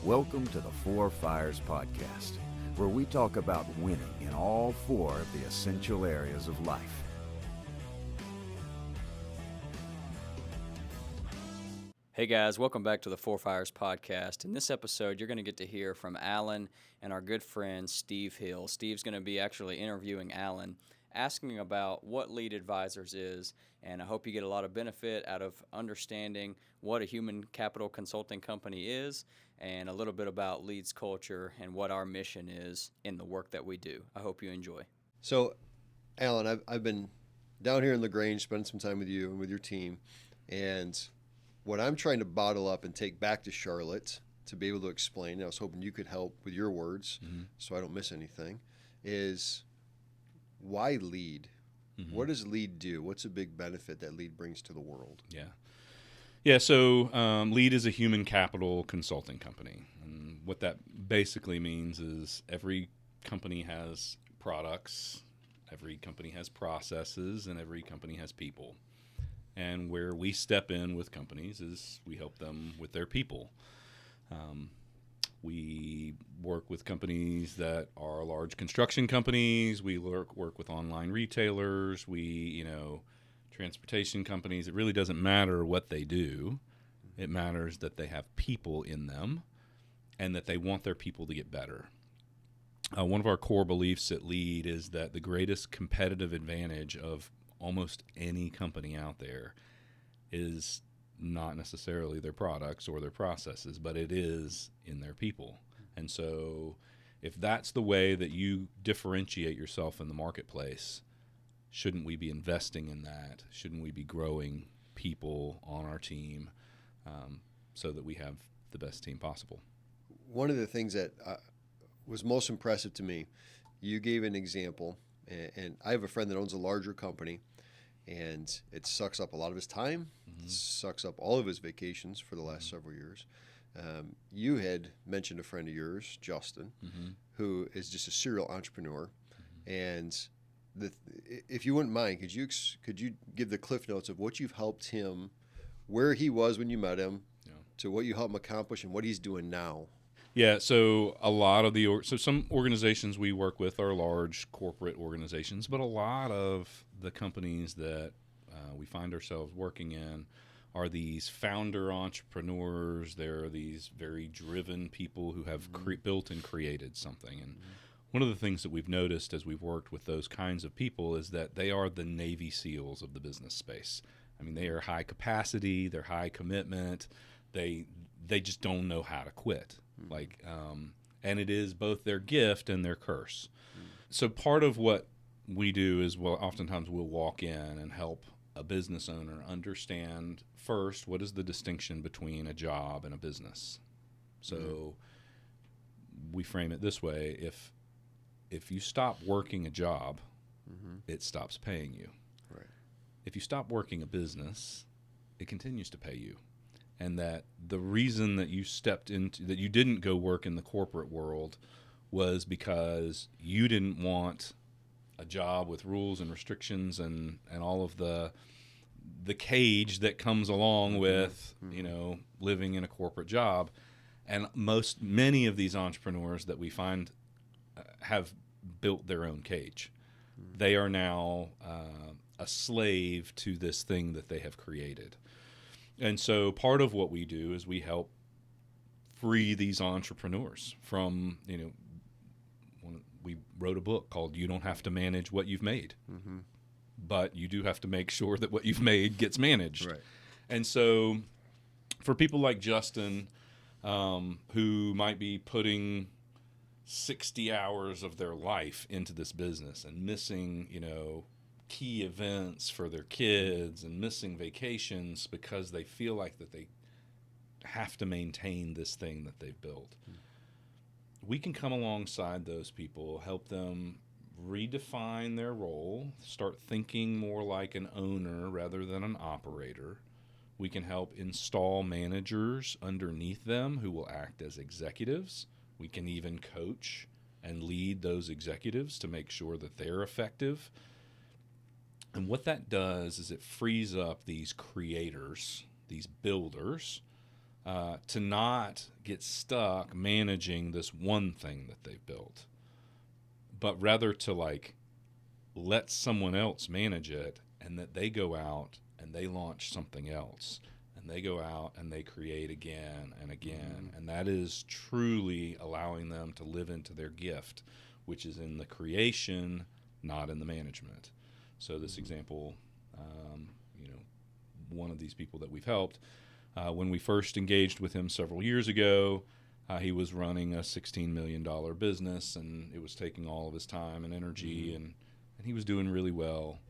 Welcome to the Four Fires Podcast, where we talk about winning in all four of the essential areas of life. Hey guys, welcome back to the Four Fires Podcast. In this episode, you're going to get to hear from Alan and our good friend Steve Hill. Steve's going to be actually interviewing Alan, asking about what Lead Advisors is, and I hope you get a lot of benefit out of understanding what a human capital consulting company is and a little bit about Lead's culture and what our mission is in the work that we do. I hope you enjoy. So, Alan, I've been down here in LaGrange, spending some time with you and with your team, and what I'm trying to bottle up and take back to Charlotte to be able to explain, I was hoping you could help with your words so I don't miss anything, is why Lead? What does Lead do? What's a big benefit that Lead brings to the world? So Lead is a human capital consulting company. And what that basically means is every company has products, every company has processes, and every company has people. And where we step in with companies is we help them with their people. We work with companies that are large construction companies. We work with online retailers. Transportation companies. It really doesn't matter what they do. It matters that they have people in them and that they want their people to get better. One of our core beliefs at Lead is that the greatest competitive advantage of almost any company out there is not necessarily their products or their processes, but it is in their people. And so if that's the way that you differentiate yourself in the marketplace, shouldn't we be investing in that? Shouldn't we be growing people on our team so that we have the best team possible? One of the things that was most impressive to me, you gave an example, and I have a friend that owns a larger company, and it sucks up a lot of his time, sucks up all of his vacations for the last several years. You had mentioned a friend of yours, Justin, who is just a serial entrepreneur, and if you wouldn't mind, could you give the cliff notes of what you've helped him, where he was when you met him, to what you helped him accomplish, and what he's doing now? Yeah, so a lot of some organizations we work with are large corporate organizations, but a lot of the companies that we find ourselves working in are these founder entrepreneurs. They're these very driven people who have built and created something. And one of the things that we've noticed as we've worked with those kinds of people is that they are the Navy SEALs of the business space. I mean, they are high capacity, they're high commitment, they just don't know how to quit. And it is both their gift and their curse. So part of what we do is, oftentimes we'll walk in and help a business owner understand first, what is the distinction between a job and a business? So we frame it this way: if you stop working a job, it stops paying you. Right. If you stop working a business, it continues to pay you. And that the reason that you didn't go work in the corporate world was because you didn't want a job with rules and restrictions and all of the cage that comes along with, living in a corporate job. And many of these entrepreneurs that we find have built their own cage. They are now a slave to this thing that they have created. And so part of what we do is we help free these entrepreneurs from, we wrote a book called You Don't Have to Manage What You've Made, but you do have to make sure that what you've made gets managed. Right. And so for people like Justin, who might be putting 60 hours of their life into this business and missing, key events for their kids and missing vacations because they feel like that they have to maintain this thing that they've built. We can come alongside those people, help them redefine their role, start thinking more like an owner rather than an operator. We can help install managers underneath them who will act as executives. We can even coach and lead those executives to make sure that they're effective. And what that does is it frees up these creators, these builders, to not get stuck managing this one thing that they've built, but rather to like let someone else manage it, and that they go out and they launch something else, and they go out and they create again and again. And that is truly allowing them to live into their gift, which is in the creation, not in the management. So this example, one of these people that we've helped, when we first engaged with him several years ago, he was running a $16 million business, and it was taking all of his time and energy, and he was doing really well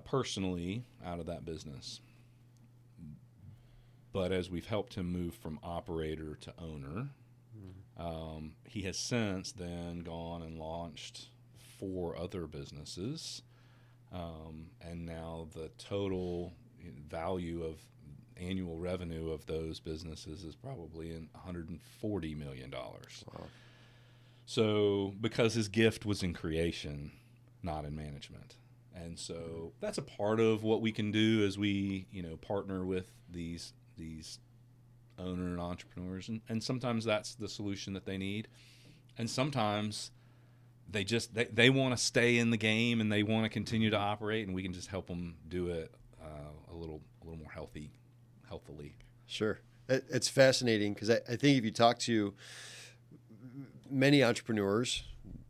personally out of that business. But as we've helped him move from operator to owner, he has since then gone and launched 4 other businesses, and now the total value of annual revenue of those businesses is probably in $140 million. Wow. So because his gift was in creation, not in management. And so that's a part of what we can do as we, partner with these owner and entrepreneurs. And sometimes that's the solution that they need. And sometimes they want to stay in the game and they want to continue to operate, and we can just help them do it a little more healthily. Sure. It's fascinating because I think if you talk to many entrepreneurs,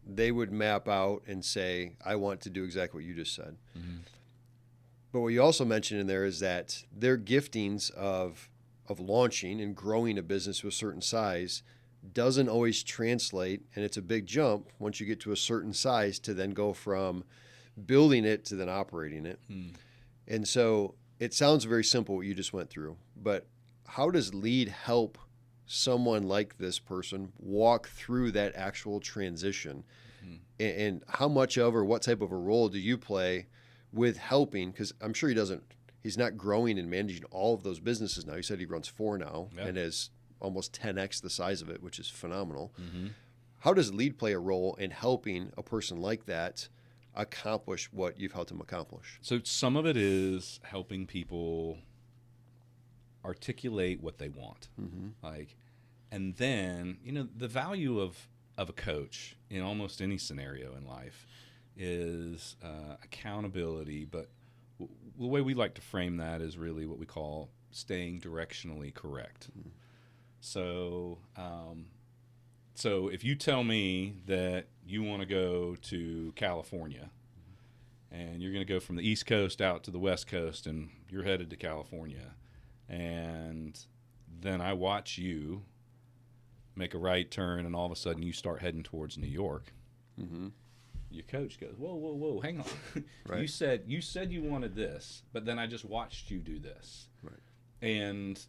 they would map out and say, I want to do exactly what you just said. Mm-hmm. But what you also mentioned in there is that their giftings of launching and growing a business to a certain size doesn't always translate, and it's a big jump once you get to a certain size to then go from building it to then operating it. And so it sounds very simple what you just went through, but how does LEAD help someone like this person walk through that actual transition? And how much of, or what type of a role do you play with helping? Because I'm sure he's not growing and managing all of those businesses now. You said he runs 4 now, and has almost 10x the size of it, which is phenomenal. How does LEAD play a role in helping a person like that accomplish what you've helped him accomplish? So some of it is helping people articulate what they want. And then, the value of a coach in almost any scenario in life is accountability, but the way we like to frame that is really what we call staying directionally correct. So if you tell me that you want to go to California, and you're going to go from the East Coast out to the West Coast, and you're headed to California, and then I watch you make a right turn, and all of a sudden you start heading towards New York. Your coach goes, whoa, hang on. Right. You said you wanted this, but then I just watched you do this. Right. And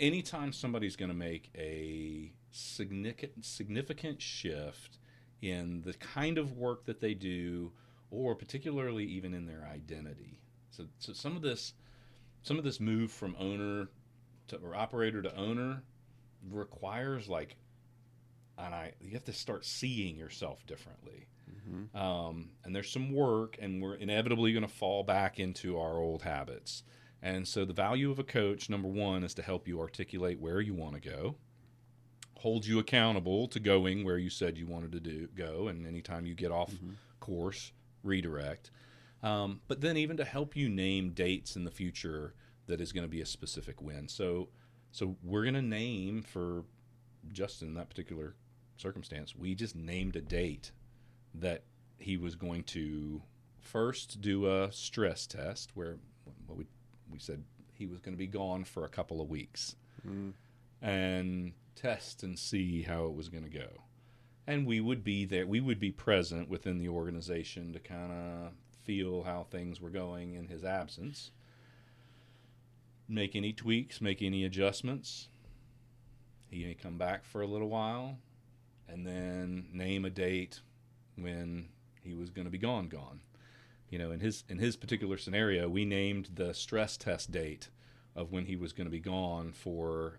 anytime somebody's going to make a significant shift in the kind of work that they do, or particularly even in their identity. So some of this move from owner or operator to owner requires you have to start seeing yourself differently. And there's some work, and we're inevitably going to fall back into our old habits. And so the value of a coach, number one, is to help you articulate where you want to go, hold you accountable to going where you said you wanted to go, and anytime you get off course, redirect. But then even to help you name dates in the future that is going to be a specific win. So we're going to name, for Justin in that particular circumstance, we just named a date that he was going to first do a stress test where we said he was going to be gone for a couple of weeks and test and see how it was going to go. And we would be there. We would be present within the organization to kind of feel how things were going in his absence, make any tweaks, make any adjustments. He may come back for a little while and then name a date when he was going to be gone. In his particular scenario, we named the stress test date of when he was going to be gone for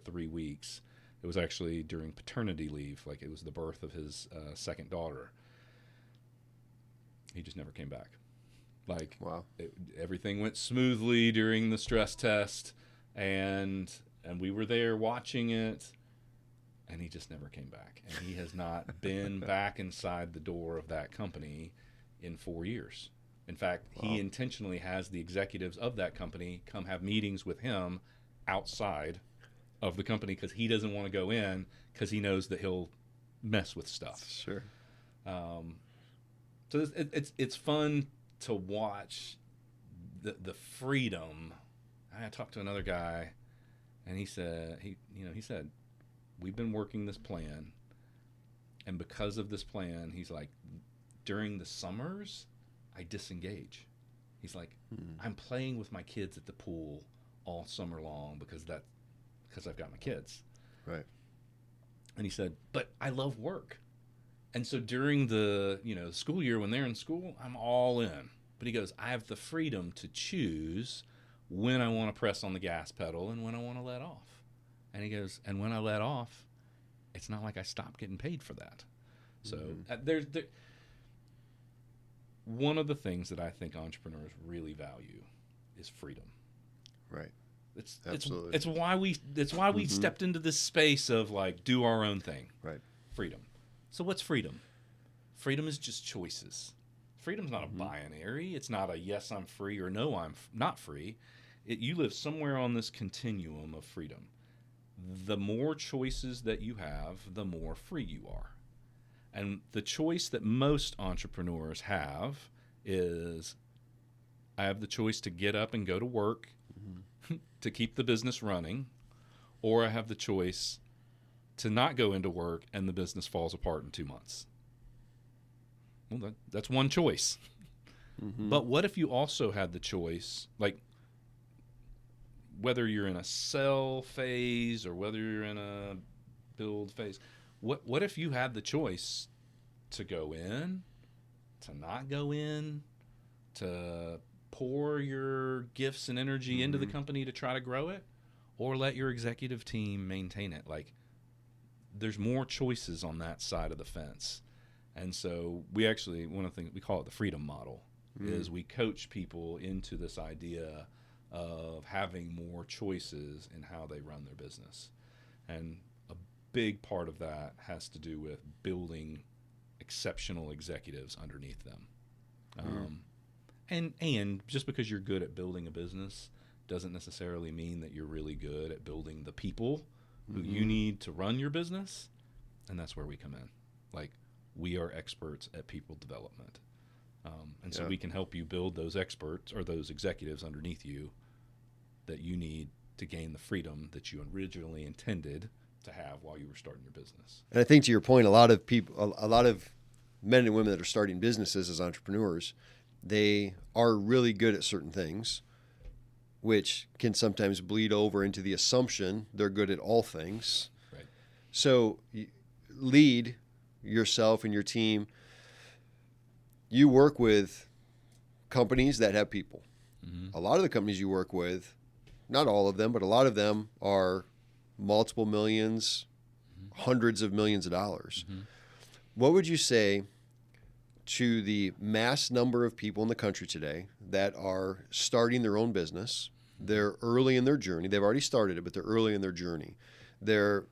3 weeks. It was actually during paternity leave, like it was the birth of his second daughter. He just never came back. Like, wow. Everything went smoothly during the stress test, and we were there watching it, and he just never came back. And he has not been back inside the door of that company in 4 years. In fact, he intentionally has the executives of that company come have meetings with him outside of the company because he doesn't want to go in because he knows that he'll mess with stuff. Sure. So it's fun to watch the freedom. I talked to another guy, and he said he said we've been working this plan, and because of this plan, he's like, during the summers, I disengage. He's like, I'm playing with my kids at the pool all summer long because I've got my kids. Right. And he said, but I love work. And so during the school year when they're in school, I'm all in. But he goes, I have the freedom to choose when I want to press on the gas pedal and when I want to let off. And he goes, and when I let off, it's not like I stop getting paid for that. So there's one of the things that I think entrepreneurs really value is freedom. Right. Absolutely. It's why we stepped into this space of like do our own thing. Right. Freedom. So what's freedom? Freedom is just choices. Freedom's not a binary. It's not a yes, I'm free, or no, I'm not free. You live somewhere on this continuum of freedom. The more choices that you have, the more free you are. And the choice that most entrepreneurs have is, I have the choice to get up and go to work to keep the business running, or I have the choice to not go into work and the business falls apart in 2 months. Well, that's one choice. But what if you also had the choice, like whether you're in a sell phase or whether you're in a build phase, what if you had the choice to go in, to not go in, to pour your gifts and energy into the company to try to grow it, or let your executive team maintain it? Like, there's more choices on that side of the fence. And so we actually, one of the things we call it the freedom model, is we coach people into this idea of having more choices in how they run their business. And a big part of that has to do with building exceptional executives underneath them. And just because you're good at building a business doesn't necessarily mean that you're really good at building the people who you need to run your business. And that's where we come in. Like, we are experts at people development. So we can help you build those experts or those executives underneath you that you need to gain the freedom that you originally intended to have while you were starting your business. And I think to your point, a lot of people, a lot of men and women that are starting businesses as entrepreneurs, they are really good at certain things, which can sometimes bleed over into the assumption they're good at all things. Right. So lead yourself and your team. You work with companies that have people. A lot of the companies you work with, not all of them, but a lot of them are multiple millions, hundreds of millions of dollars. What would you say to the mass number of people in the country today that are starting their own business? They're early in their journey. They've already started it, but they're early in their journey. They're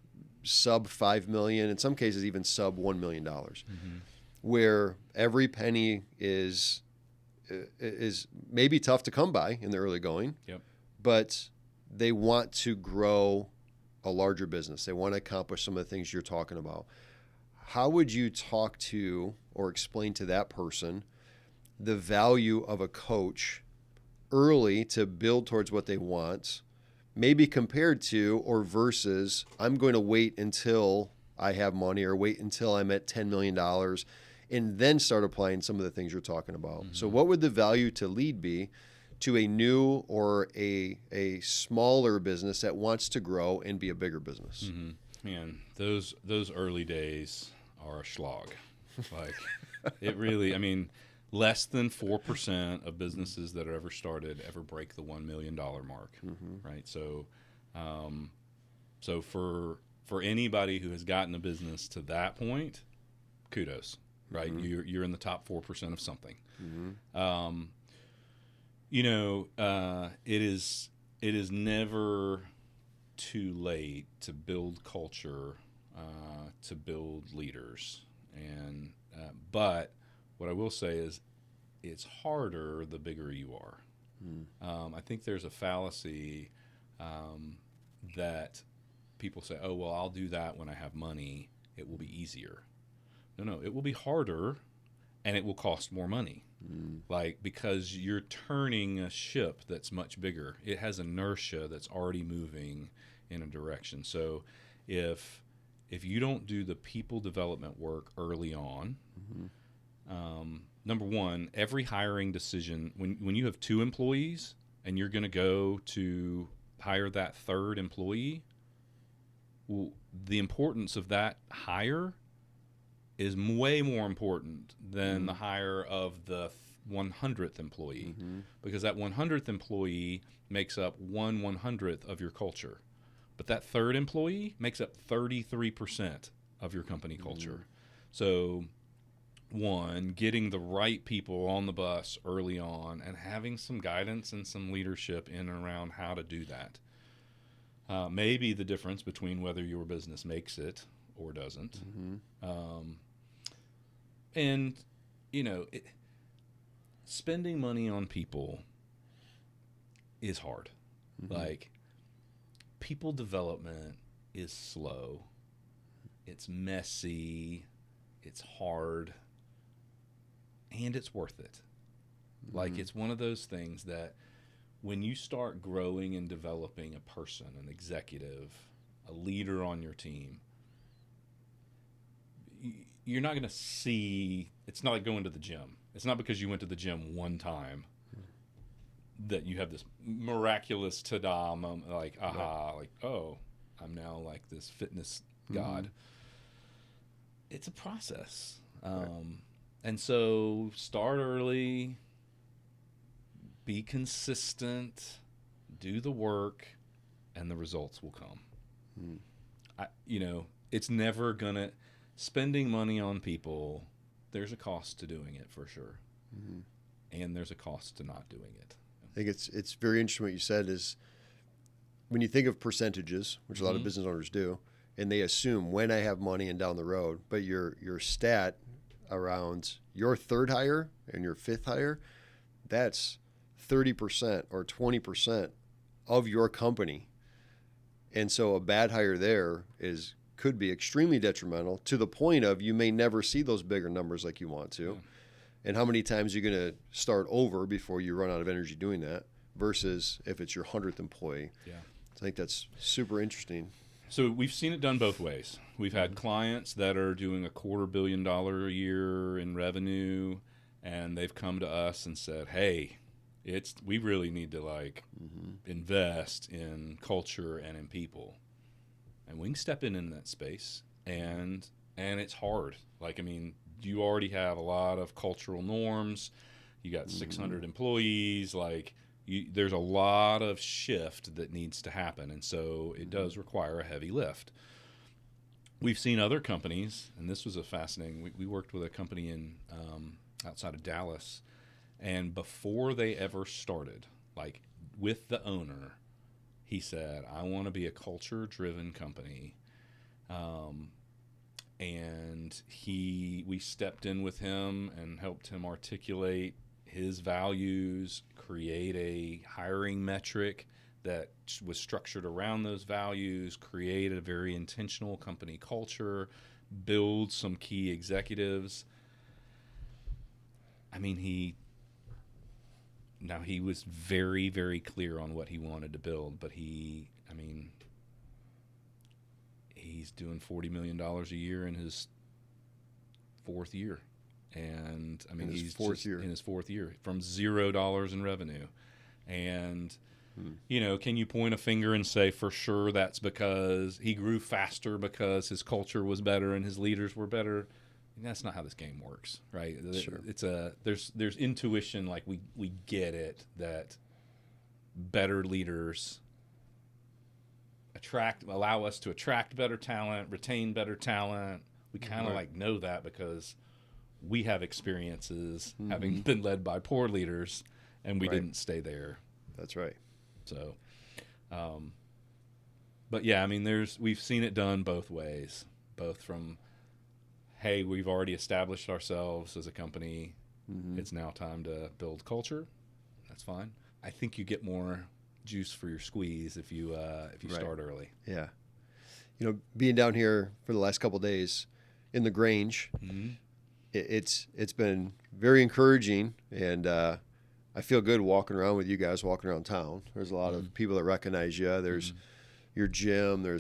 sub 5 million, in some cases even sub $1 million, where every penny is maybe tough to come by in the early going, but they want to grow a larger business. They want to accomplish some of the things you're talking about. How would you talk to or explain to that person the value of a coach early to build towards what they want, maybe compared to or versus, I'm going to wait until I have money or wait until I'm at $10 million and then start applying some of the things you're talking about? So what would the value to lead be to a new or a smaller business that wants to grow and be a bigger business? Man, those early days are a slog. Like, it really, I mean, less than 4% of businesses that are ever started ever break the $1 million mark, right? So, so for anybody who has gotten a business to that point, kudos, right? You're in the top 4% of something. It is never too late to build culture, to build leaders, and but what I will say is it's harder the bigger you are. I think there's a fallacy that people say, "Oh, well, I'll do that when I have money. It will be easier." No, it will be harder, and it will cost more money. Because you're turning a ship that's much bigger. It has inertia that's already moving in a direction. So if you don't do the people development work early on, number one, every hiring decision, when you have 2 employees and you're going to go to hire that 3rd employee, well, the importance of that hire is way more important than the hire of the 100th employee, because that 100th employee makes up 1/100th of your culture. But that 3rd employee makes up 33% of your company culture. So, one, getting the right people on the bus early on and having some guidance and some leadership in and around how to do that may be the difference between whether your business makes it or doesn't. And, spending money on people is hard. Like, people development is slow. It's messy. It's hard. And it's worth it. Like, it's one of those things that when you start growing and developing a person, an executive, a leader on your team, you're not going to see, it's not like going to the gym. It's not because you went to the gym one time that you have this miraculous ta-da moment, like, aha, like, oh, I'm now like this fitness god. It's a process. And so start early, be consistent, do the work, and the results will come. It's never going to, spending money on people, there's a cost to doing it for sure. And there's a cost to not doing it. I think it's very interesting what you said is when you think of percentages, which a lot of business owners do, and they assume when I have money and down the road, but your stat around your 3rd hire and your 5th hire, that's 30% or 20% of your company. And so a bad hire there could be extremely detrimental to the point of you may never see those bigger numbers like you want to. And how many times are you going to start over before you run out of energy doing that versus if it's your 100th employee? So I think that's super interesting. So we've seen it done both ways. We've had clients that are doing $250 million a year in revenue, and they've come to us and said, hey, we really need to invest in culture and in people. And we can step in that space, and it's hard. You already have a lot of cultural norms. You got 600 employees. There's a lot of shift that needs to happen, and so it does require a heavy lift. We've seen other companies, and this was a fascinating. We worked with a company in outside of Dallas, and before they ever started, with the owner, he said, I want to be a culture-driven company. And we stepped in with him and helped him articulate his values, create a hiring metric that was structured around those values, create a very intentional company culture, build some key executives. He was very, very clear on what he wanted to build, but he's doing $40 million a year in his 4th year. And he's in his 4th year from $0 in revenue. And, can you point a finger and say for sure that's because he grew faster because his culture was better and his leaders were better? That's not how this game works, right? Sure. There's intuition, we get it, that better leaders allow us to attract better talent, retain better talent. We kind of know that because we have experiences having been led by poor leaders, and we Right. didn't stay there. That's right. So, but yeah, I mean, we've seen it done both ways, both from, hey, we've already established ourselves as a company. It's now time to build culture. That's fine. I think you get more juice for your squeeze if you Right. start early. Yeah. Being down here for the last couple of days in the Grange, it's been very encouraging, and I feel good walking around with you guys, walking around town. There's a lot of people that recognize you. There's your gym.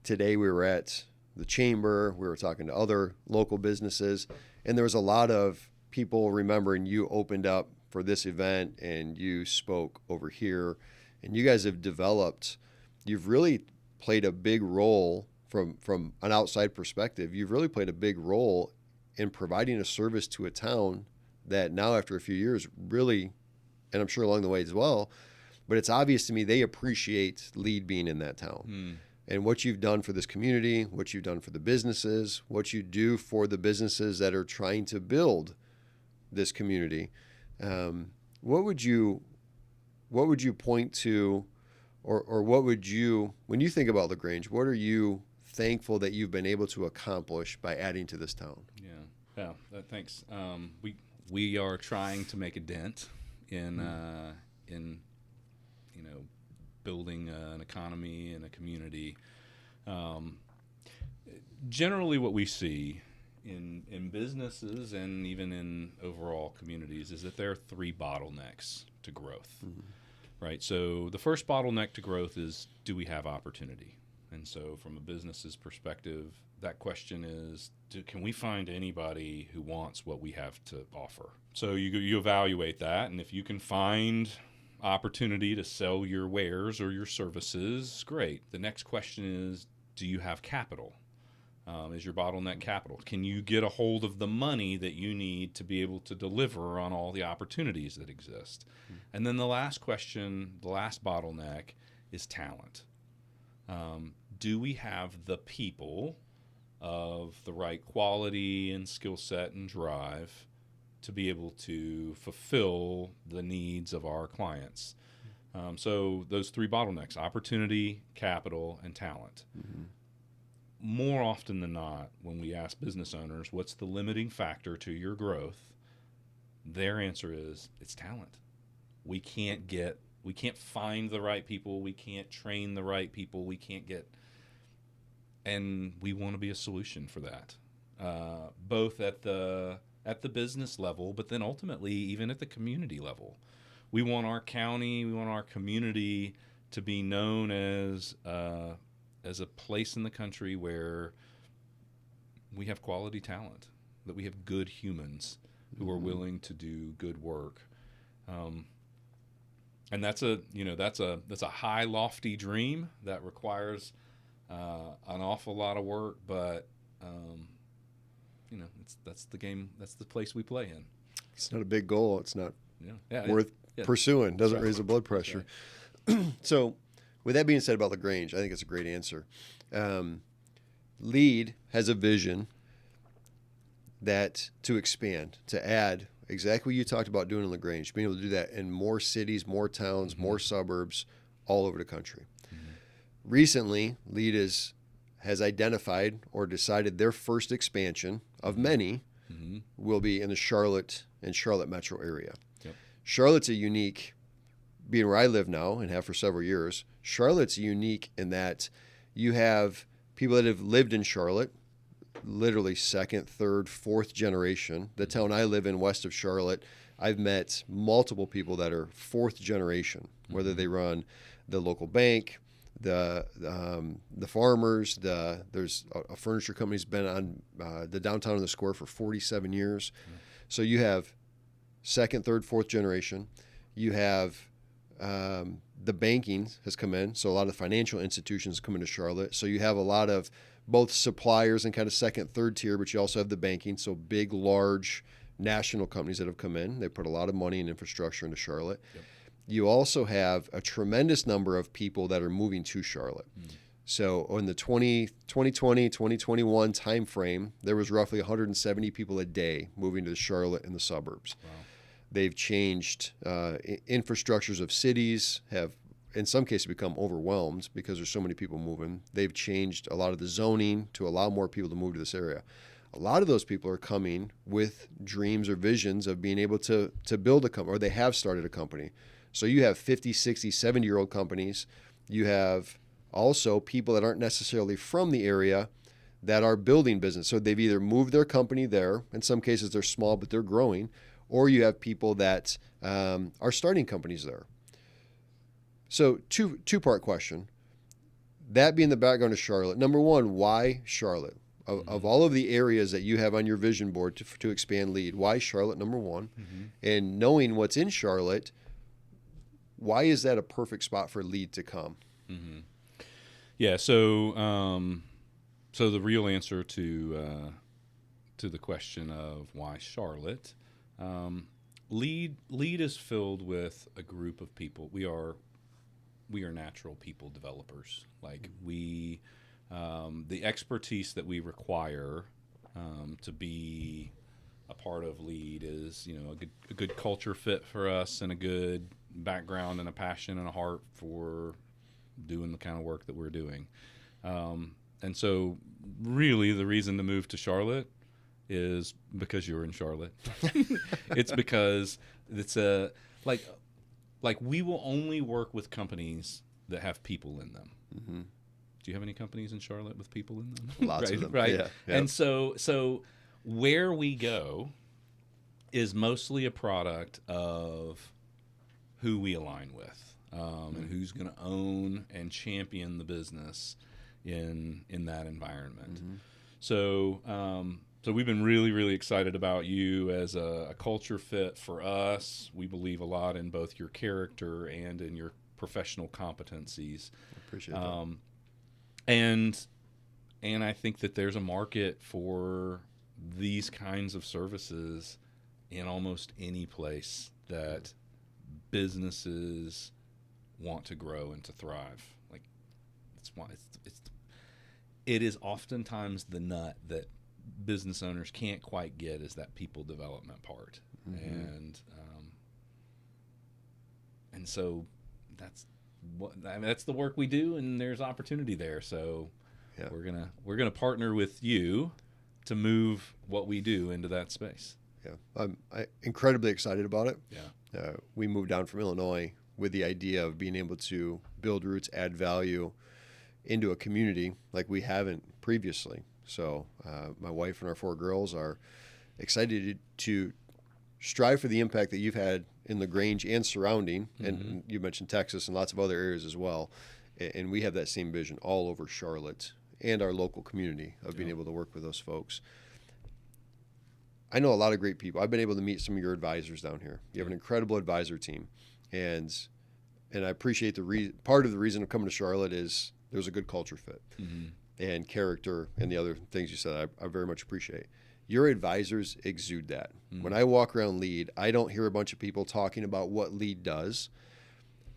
Today we were at the chamber. We were talking to other local businesses, and there was a lot of people remembering you opened up for this event and you spoke over here, and you guys have developed. You've really played a big role from an outside perspective. You've really played a big role in providing a service to a town that now, after a few years, really, and I'm sure along the way as well, but it's obvious to me they appreciate Lead being in that town. And what you've done for this community, what you've done for the businesses, what you do for the businesses that are trying to build this community. What would you point to, or what would you, when you think about LaGrange, what are you thankful that you've been able to accomplish by adding to this town? Yeah. Thanks. We are trying to make a dent in building an economy and a community. Generally, what we see in businesses and even in overall communities is that there are three bottlenecks to growth. Right. So the first bottleneck to growth is, do we have opportunity? And so from a business's perspective, that question is, can we find anybody who wants what we have to offer? So you evaluate that, and if you can find opportunity to sell your wares or your services, great. The next question is, do you have capital? Is your bottleneck capital? Can you get a hold of the money that you need to be able to deliver on all the opportunities that exist? And then the last question, the last bottleneck, is talent. Do we have the people of the right quality and skill set and drive to be able to fulfill the needs of our clients? So those three bottlenecks: opportunity, capital, and talent. More often than not, when we ask business owners, what's the limiting factor to your growth, their answer is, it's talent. We can't find the right people. We can't train the right people. We can't get, and we want to be a solution for that, both at the business level, but then ultimately even at the community level. We want our county, we want our community to be known as a place in the country where we have quality talent, that we have good humans who are willing to do good work. And that's a high, lofty dream that requires an awful lot of work, but that's the game. That's the place we play in. It's not a big goal. It's not worth Yeah. pursuing. Doesn't raise the blood pressure. So, with that being said about LaGrange, I think it's a great answer. Lead has a vision that to expand, to add exactly what you talked about doing in LaGrange, being able to do that in more cities, more towns, more suburbs, all over the country. Recently, Lead has identified or decided their first expansion of many will be in the Charlotte metro area. Yep. Charlotte's a unique, being where I live now and have for several years, Charlotte's unique in that you have people that have lived in Charlotte, literally second, third, fourth generation. The town I live in west of Charlotte, I've met multiple people that are fourth generation, whether they run the local bank, the farmers, there's a furniture company's been on the downtown in the square for 47 years. So you have second, third, fourth generation. You have the banking has come in, so a lot of financial institutions come into Charlotte. So you have a lot of both suppliers and kind of second, third tier, but you also have the banking, so big, large national companies that have come in. They put a lot of money and infrastructure into Charlotte. Yep. You also have a tremendous number of people that are moving to Charlotte. So in the 2020, 2021 timeframe, there was roughly 170 people a day moving to Charlotte and the suburbs. Wow. They've changed infrastructures of cities, have in some cases become overwhelmed because there's so many people moving. They've changed a lot of the zoning to allow more people to move to this area. A lot of those people are coming with dreams or visions of being able to build a company, or they have started a company. So you have 50, 60, 70-year-old companies. You have also people that aren't necessarily from the area that are building business. So they've either moved their company there, in some cases they're small, but they're growing, or you have people that are starting companies there. So two-part question. That being the background of Charlotte, number one, why Charlotte? Of all of the areas that you have on your vision board to expand LEAD, why Charlotte, number one? And knowing what's in Charlotte, why is that a perfect spot for LEAD to come? Yeah, so so the real answer to the question of why Charlotte, LEAD is filled with a group of people. We are natural people developers. Like we, the expertise that we require to be a part of LEAD is, a good culture fit for us, and a good background and a passion and a heart for doing the kind of work that we're doing. And so really the reason to move to Charlotte is because you're in Charlotte. It's because it's like we will only work with companies that have people in them. Do you have any companies in Charlotte with people in them? Lots right, of them. Right. Yeah. Yep. And so where we go is mostly a product of who we align with, and who's going to own and champion the business in that environment. So we've been really, really excited about you as a culture fit for us. We believe a lot in both your character and in your professional competencies. I appreciate that. And I think that there's a market for these kinds of services in almost any place that businesses want to grow and to thrive. Like it is oftentimes the nut that business owners can't quite get, is that people development part. And so that's the work we do, and there's opportunity there. So Yeah. we're gonna partner with you to move what we do into that space. Yeah, I'm incredibly excited about it. Yeah. We moved down from Illinois with the idea of being able to build roots, add value into a community like we haven't previously. So my wife and our 4 girls are excited to strive for the impact that you've had in LaGrange and surrounding, and you mentioned Texas and lots of other areas as well. And we have that same vision all over Charlotte and our local community of being able to work with those folks. I know a lot of great people. I've been able to meet some of your advisors down here. You have an incredible advisor team, and I appreciate part of the reason of coming to Charlotte is there's a good culture fit and character and the other things you said. I very much appreciate. Your advisors exude that. When I walk around LEAD, I don't hear a bunch of people talking about what LEAD does.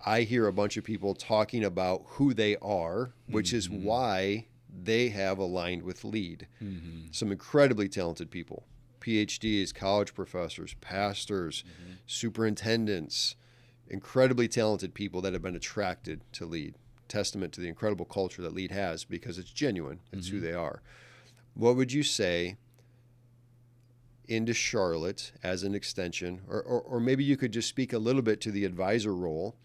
I hear a bunch of people talking about who they are, which is why they have aligned with LEAD. Some incredibly talented people. PhDs, college professors, pastors, superintendents, incredibly talented people that have been attracted to LEAD. Testament to the incredible culture that LEAD has, because it's genuine. It's who they are. What would you say into Charlotte as an extension, or maybe you could just speak a little bit to the advisor role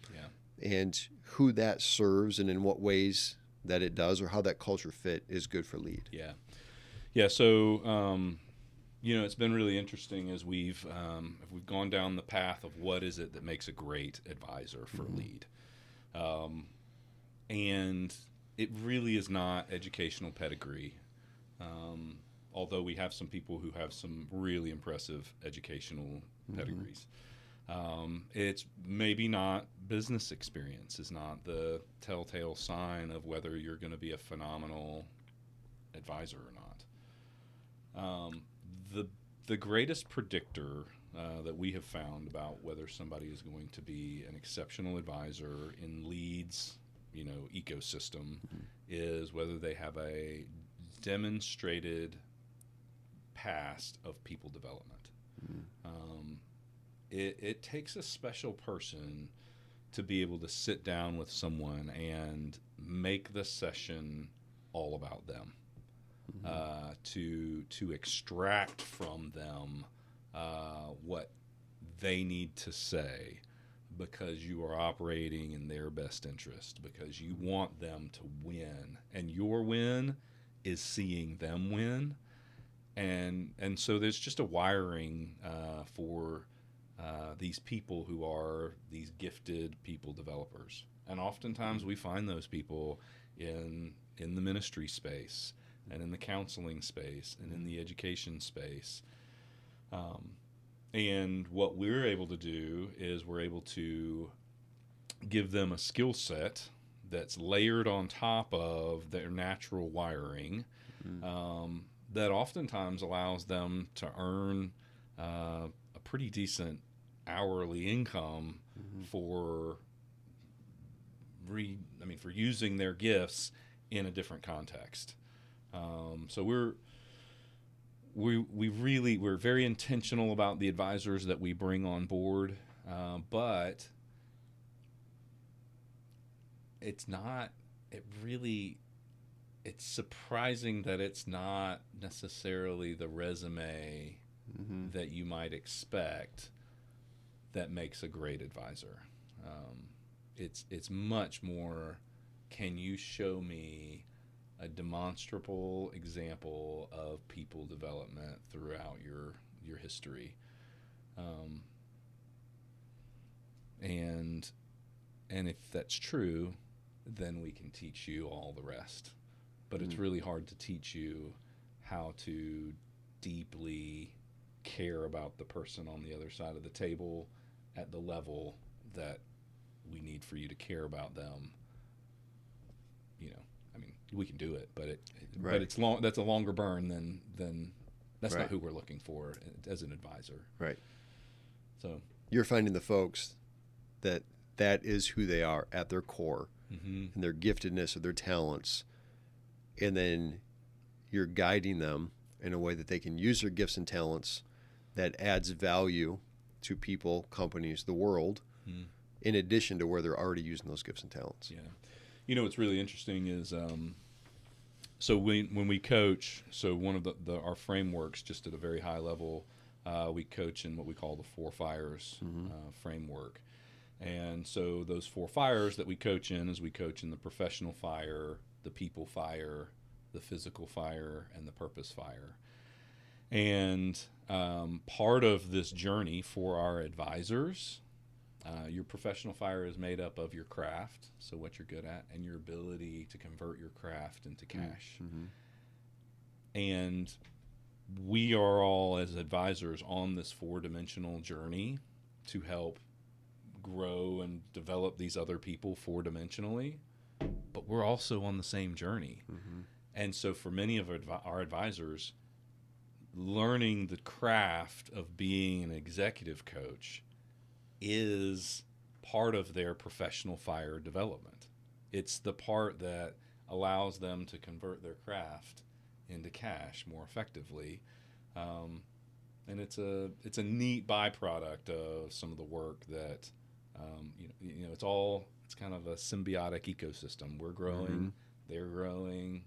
and who that serves and in what ways that it does, or how that culture fit is good for LEAD? Yeah. So, it's been really interesting as we've gone down the path of what is it that makes a great advisor for LEAD. And it really is not educational pedigree, although we have some people who have some really impressive educational pedigrees. It's maybe not business experience is not the telltale sign of whether you're going to be a phenomenal advisor or not. The greatest predictor that we have found about whether somebody is going to be an exceptional advisor in LEAD's ecosystem is whether they have a demonstrated past of people development. it takes a special person to be able to sit down with someone and make the session all about them, to extract from them what they need to say, because you are operating in their best interest, because you want them to win, and your win is seeing them win. And so there's just a wiring for these people who are these gifted people developers. And oftentimes we find those people in the ministry space and in the counseling space and in the education space. And what we're able to do is we're able to give them a skill set that's layered on top of their natural wiring, that oftentimes allows them to earn a pretty decent hourly income for using their gifts in a different context. So we're very intentional about the advisors that we bring on board, but it's surprising that it's not necessarily the resume that you might expect that makes a great advisor. It's much more, can you show me a demonstrable example of people development throughout your history, and if that's true, then we can teach you all the rest. But it's really hard to teach you how to deeply care about the person on the other side of the table at the level that we need for you to care about them. We can do it, but but it's long. That's a longer burn than that's not who we're looking for as an advisor. Right. So you're finding the folks that is who they are at their core, and their giftedness or their talents, and then you're guiding them in a way that they can use their gifts and talents that adds value to people, companies, the world, in addition to where they're already using those gifts and talents. Yeah. What's really interesting is, so when we coach, so one of our frameworks, just at a very high level, we coach in what we call the 4 fires framework. And so those 4 fires that we coach in is we coach in the professional fire, the people fire, the physical fire, and the purpose fire. And part of this journey for our advisors, your professional fire is made up of your craft, so what you're good at, and your ability to convert your craft into cash. And we are all, as advisors, on this 4-dimensional journey to help grow and develop these other people 4-dimensionally, but we're also on the same journey. And so for many of our advisors, learning the craft of being an executive coach is part of their professional fire development. It's the part that allows them to convert their craft into cash more effectively. And it's a neat byproduct of some of the work that, it's kind of a symbiotic ecosystem. We're growing, they're growing.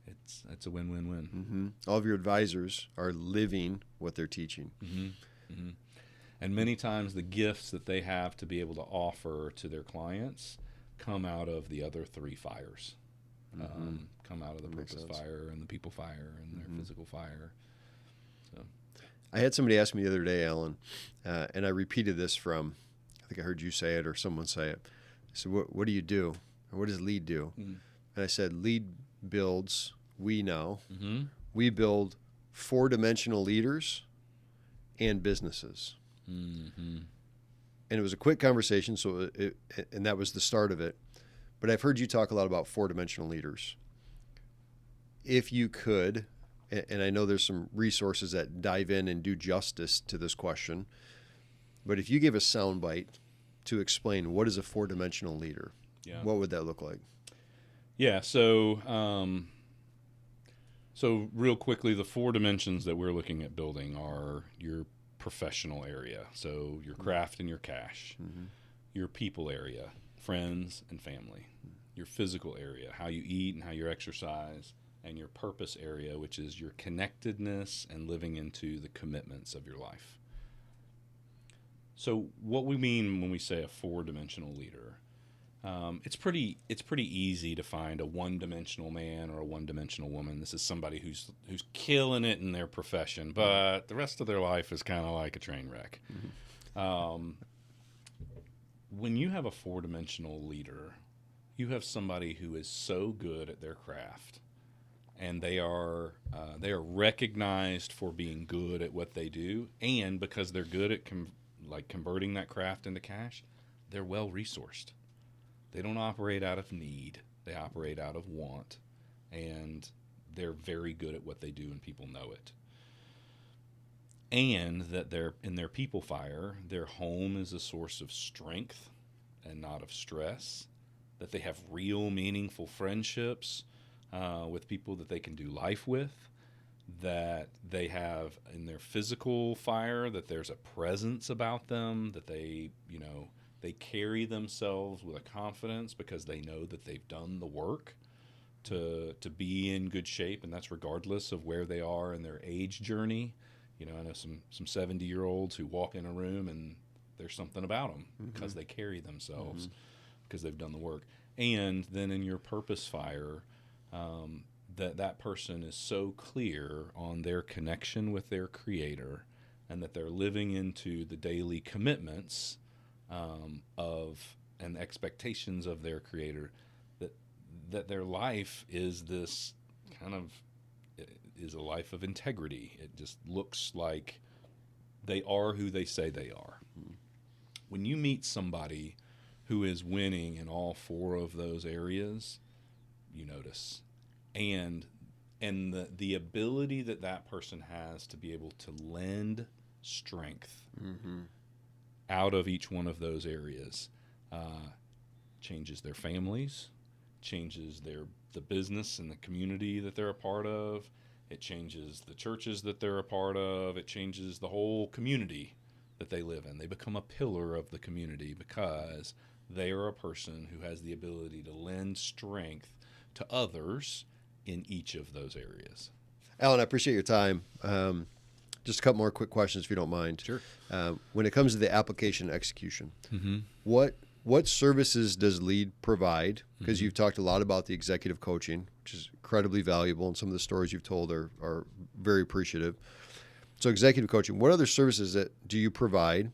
It's a win-win-win. All of your advisors are living what they're teaching. And many times the gifts that they have to be able to offer to their clients come out of the other 3 fires. Come out of the purpose fire and the people fire and their physical fire. So, I had somebody ask me the other day, Alan, and I repeated this from, I think I heard you say it or someone say it. I said, what do you do? Or what does LEAD do? And I said, LEAD builds, we build 4-dimensional leaders and businesses. And it was a quick conversation, and that was the start of it. But I've heard you talk a lot about 4-dimensional leaders. If you could, and I know there's some resources that dive in and do justice to this question, but if you gave a soundbite to explain what is a 4-dimensional leader, what would that look like? Yeah, so real quickly, the 4 dimensions that we're looking at building are your professional area, so your craft and your cash. Your people area, friends and family. Your physical area, how you eat and how you exercise. And your purpose area, which is your connectedness and living into the commitments of your life. So what we mean when we say a 4-dimensional leader, it's pretty easy to find a 1-dimensional man or a 1-dimensional woman. This is somebody who's killing it in their profession, but the rest of their life is kind of like a train wreck. When you have a 4-dimensional leader, you have somebody who is so good at their craft, and they are recognized for being good at what they do, and because they're good at converting that craft into cash, they're well resourced. They don't operate out of need; they operate out of want, and they're very good at what they do, and people know it. And that they're in their people fire, their home is a source of strength and not of stress. That they have real, meaningful friendships with people that they can do life with, that they have in their physical fire, that there's a presence about them, that they carry themselves with a confidence because they know that they've done the work to be in good shape, and that's regardless of where they are in their age journey. I know some 70-year-olds who walk in a room and there's something about them because they carry themselves because they've done the work. And then in your purpose fire, that person is so clear on their connection with their Creator, and that they're living into the daily commitments of and expectations of their Creator, that their life is this kind of is a life of integrity. It just looks like they are who they say they are. When you meet somebody who is winning in all 4 of those areas, you notice. And the ability that person has to be able to lend strength out of each one of those areas changes their families, changes the business and the community that they're a part of. It changes the churches that they're a part of. It changes the whole community that they live in. They become a pillar of the community because they are a person who has the ability to lend strength to others in each of those areas. Alan, I appreciate your time. Just a couple more quick questions, if you don't mind. Sure. When it comes to the application and execution, what services does LEAD provide? Because you've talked a lot about the executive coaching, which is incredibly valuable, and some of the stories you've told are very appreciative. So executive coaching, what other services do you provide?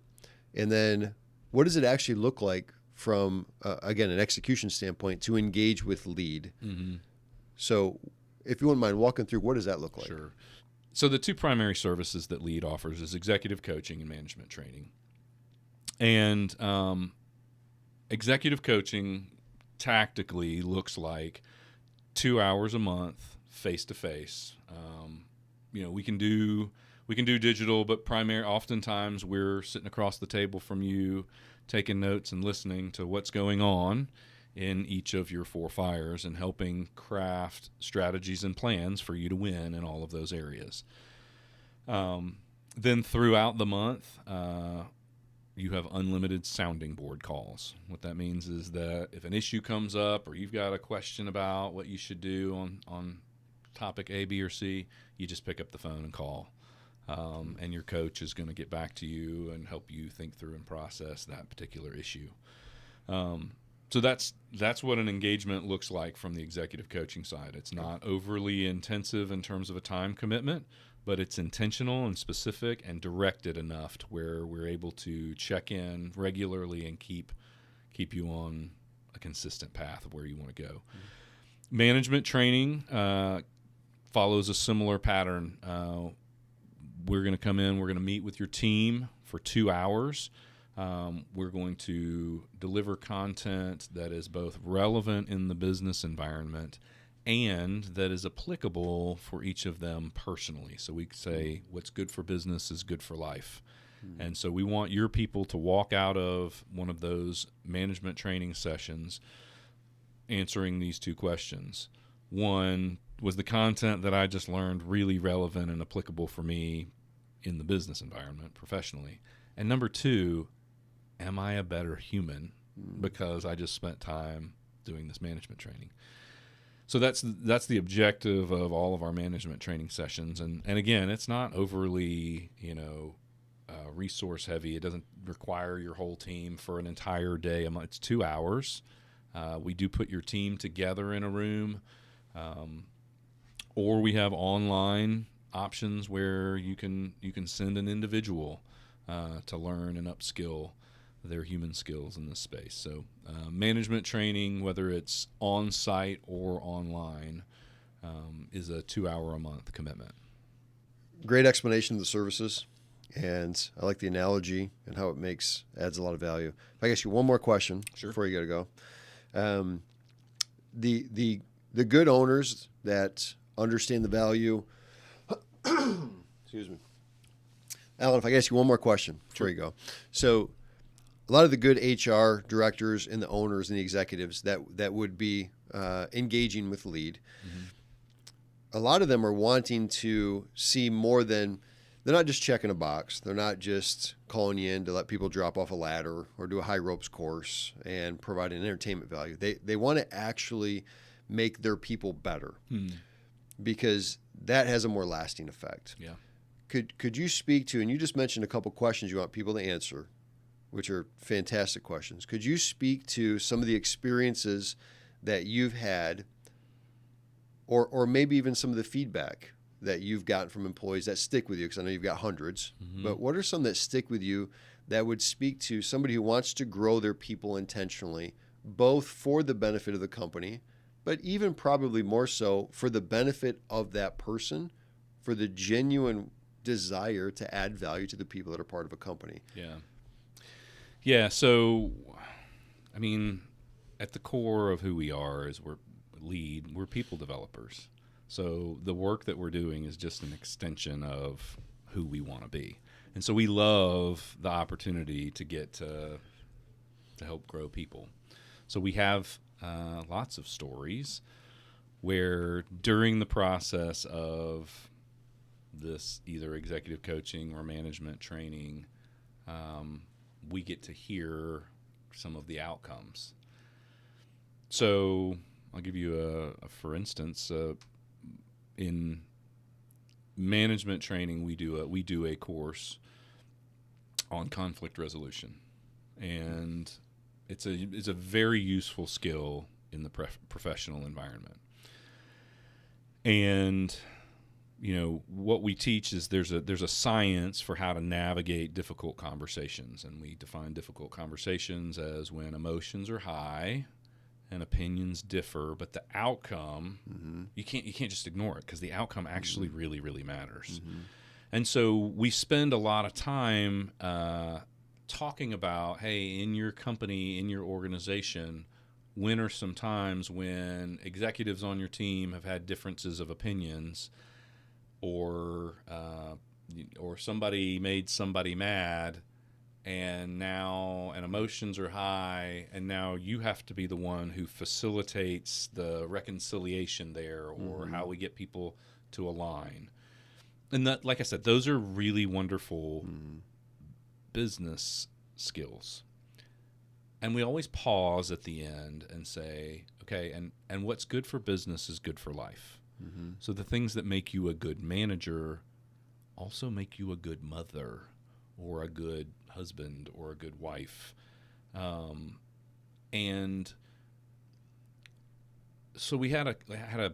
And then what does it actually look like from, again, an execution standpoint to engage with LEAD? So if you wouldn't mind walking through, what does that look like? Sure. So the 2 primary services that LEAD offers is executive coaching and management training. And executive coaching tactically looks like 2 hours a month, face-to-face. We can do digital, but oftentimes we're sitting across the table from you, taking notes and listening to what's going on in each of your 4 fires and helping craft strategies and plans for you to win in all of those areas. Then throughout the month, you have unlimited sounding board calls. What that means is that if an issue comes up or you've got a question about what you should do on topic A, B, or C, you just pick up the phone and call. And your coach is going to get back to you and help you think through and process that particular issue. So that's what an engagement looks like from the executive coaching side. It's not overly intensive in terms of a time commitment, but it's intentional and specific and directed enough to where we're able to check in regularly and keep you on a consistent path of where you want to go. Management training follows a similar pattern. We're going to come in, we're going to meet with your team for 2 hours. We're going to deliver content that is both relevant in the business environment and that is applicable for each of them personally. So we say what's good for business is good for life. And so we want your people to walk out of one of those management training sessions answering these 2 questions. One, was the content that I just learned really relevant and applicable for me in the business environment professionally? And number two, am I a better human because I just spent time doing this management training? So that's the objective of all of our management training sessions. And again, it's not overly, resource heavy. It doesn't require your whole team for an entire day. It's 2 hours. We do put your team together in a room, or we have online options where you can send an individual to learn and upskill their human skills in this space. So management training, whether it's on-site or online, is a 2 hour a month commitment. Great explanation of the services, and I like the analogy and how it adds a lot of value. If I ask you one more question before you got to go, the good owners that understand the value. Excuse me, Alan. If I ask you one more question before you go, so a lot of the good HR directors and the owners and the executives that would be engaging with lead, a lot of them are wanting to see more than, they're not just checking a box. They're not just calling you in to let people drop off a ladder or do a high ropes course and provide an entertainment value. They want to actually make their people better because that has a more lasting effect. Yeah. Could you speak to, and you just mentioned a couple questions you want people to answer, which are fantastic questions. Could you speak to some of the experiences that you've had, or maybe even some of the feedback that you've gotten from employees that stick with you? Because I know you've got hundreds, but what are some that stick with you that would speak to somebody who wants to grow their people intentionally, both for the benefit of the company, but even probably more so for the benefit of that person, for the genuine desire to add value to the people that are part of a company? Yeah, so, I mean, at the core of who we are is we're people developers. So the work that we're doing is just an extension of who we want to be. And so we love the opportunity to get to help grow people. So we have lots of stories where during the process of this either executive coaching or management training, we get to hear some of the outcomes. So I'll give you for instance, in management training, we do a course on conflict resolution, and it's a very useful skill in the professional environment. And what we teach is there's a science for how to navigate difficult conversations, and we define difficult conversations as when emotions are high and opinions differ, but the outcome you can't just ignore it, because the outcome actually really, really matters. And so we spend a lot of time talking about, hey, in your company, in your organization, when are some times when executives on your team have had differences of opinions, or somebody made somebody mad, and emotions are high, and now you have to be the one who facilitates the reconciliation there, or how we get people to align. And that, like I said, those are really wonderful business skills. And we always pause at the end and say, okay, and what's good for business is good for life. So the things that make you a good manager also make you a good mother, or a good husband, or a good wife. And so we had a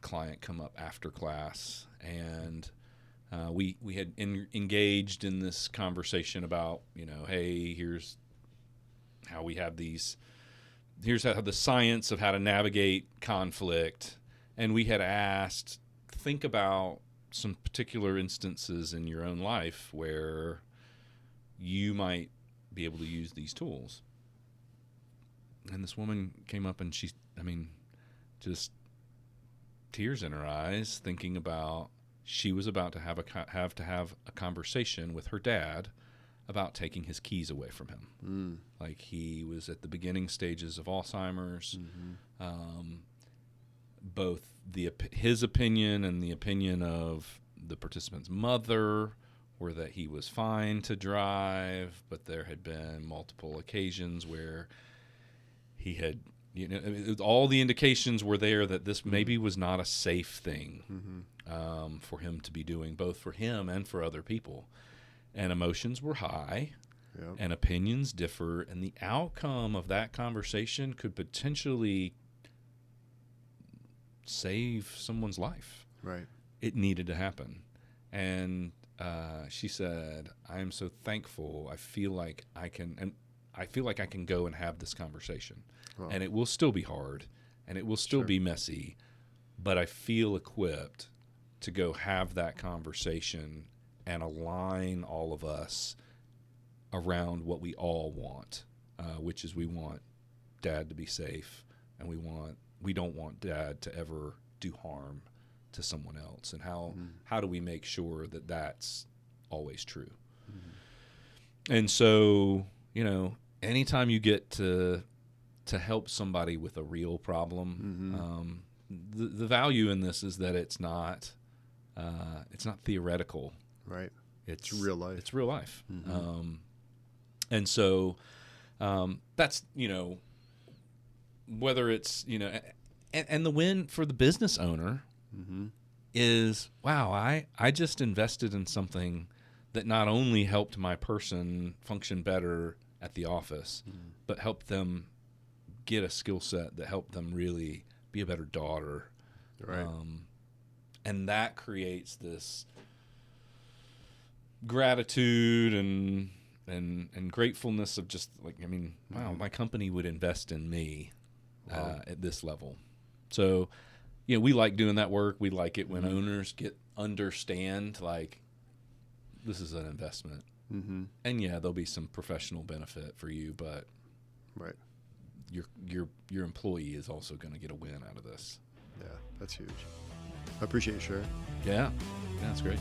client come up after class, and we had engaged in this conversation about, hey, here's how we have these. Here's how the science of how to navigate conflict. And we had asked, think about some particular instances in your own life where you might be able to use these tools. And this woman came up, and just tears in her eyes, thinking about she was about to have a conversation with her dad about taking his keys away from him. Like, he was at the beginning stages of Alzheimer's. Both his opinion and the opinion of the participant's mother, or that he was fine to drive, but there had been multiple occasions where he had, all the indications were there that this maybe was not a safe thing for him to be doing, both for him and for other people. And emotions were high, and opinions differ, and the outcome of that conversation could potentially save someone's life. Right. It needed to happen. And she said, "I am so thankful. I feel like I can go and have this conversation. Wow. And it will still be hard, and it will still be messy, but I feel equipped to go have that conversation and align all of us around what we all want, which is we want Dad to be safe, and we don't want Dad to ever do harm to someone else. And how do we make sure that that's always true?" And so, anytime you get to help somebody with a real problem, the value in this is that it's not theoretical. Right. It's real life. It's real life. And so that's, whether it's, and the win for the business owner is, wow, I just invested in something that not only helped my person function better at the office, but helped them get a skill set that helped them really be a better daughter. Right. And that creates this gratitude and gratefulness of just like, wow, my company would invest in me at this level. So, we like doing that work. We like it when owners understand, like, this is an investment. And there'll be some professional benefit for you, but right, your employee is also going to get a win out of this. Yeah, that's huge. I appreciate you sharing. Yeah, that's great.